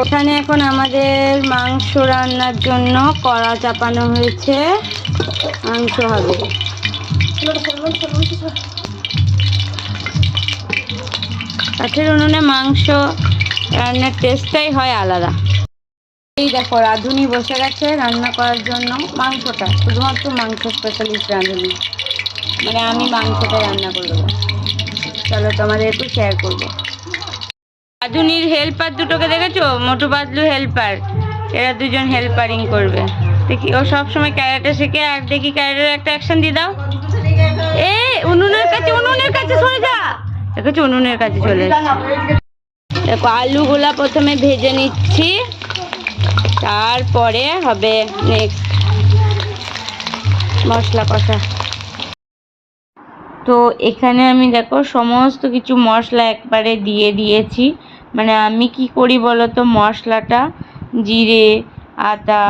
ওখানে এখন আমাদের মাংস রান্নার জন্য কড়া চাপানো হয়েছে, মাংস হবে। কাঠের উনুনে মাংস রান্নার টেস্টটাই হয় আলাদা। এই দেখো রাঁধুনি বসে গেছে রান্না করার জন্য মাংসটা, শুধুমাত্র মাংস স্পেশালিস্ট রাঁধুনি, মানে আমি মাংসটা রান্না করে দেবো। চলো তোমাদের একটু শেয়ার করবো। রাঁধুনির হেল্পার দুটোকে দেখেছো, মোটু পাতলু হেল্পার, এরা দুজন হেল্পারিং করবে। দেখি ও সবসময় ক্যারেটে শেখে, আর দেখি ক্যারেটের একটা অ্যাকশন দিয়ে দাও। উনুনের কাছে সরে যা, দেখেছো উনুনের কাছে চলে এসেছে। দেখো আলুগুলা প্রথমে ভেজে নিচ্ছি, তারপরে হবে নেক্সট মশলা কষা। তো এখানে আমি দেখো সমস্ত কিছু মশলা একবারে দিয়ে দিয়েছি। মানে আমি কি করি বলো তো, মশলাটা জিরে, আদা,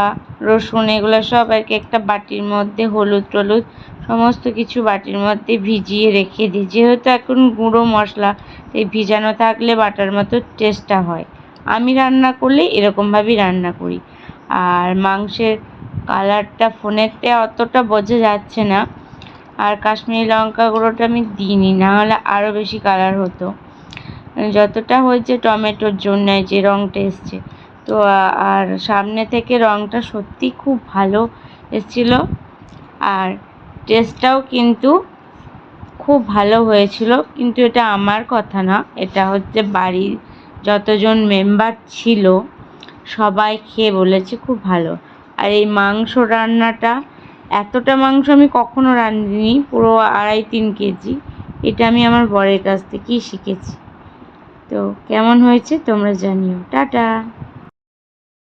রসুন এগুলো সব আর কি একটা বাটির মধ্যে, হলুদ টলুদ সমস্ত কিছু বাটির মধ্যে ভিজিয়ে রেখে দিই। যেহেতু এখন গুঁড়ো মশলা, এই ভিজানো থাকলে বাটার মতো টেস্টটা হয়। আমি রান্না করলে এরকমভাবেই রান্না করি। আর মাংসের কালারটা ফোনেতে অতটা বোঝা যাচ্ছে না, আর কাশ্মীরি লঙ্কা গুঁড়োটা আমি দিইনি, না হলে আরও বেশি কালার হতো। যতটা হয়েছে টমেটোর জন্য যে রঙটা এসছে। তো আর সামনে থেকে রঙটা সত্যি খুব ভালো এসছিল, আর টেস্টটাও কিন্তু খুব ভালো হয়েছিল। কিন্তু এটা আমার কথা না, এটা হচ্ছে বাড়ির যতজন মেম্বার ছিল সবাই খেয়ে বলেছে খুব ভালো। আর এই মাংস রান্নাটা, এতটা মাংস আমি কখনো রাঁধিনি, পুরো 2.5-3 কেজি। এটা আমি আমার বরের কাছ থেকেই শিখেছি। তো কেমন হয়েছে তোমরা জানিও। টাটা।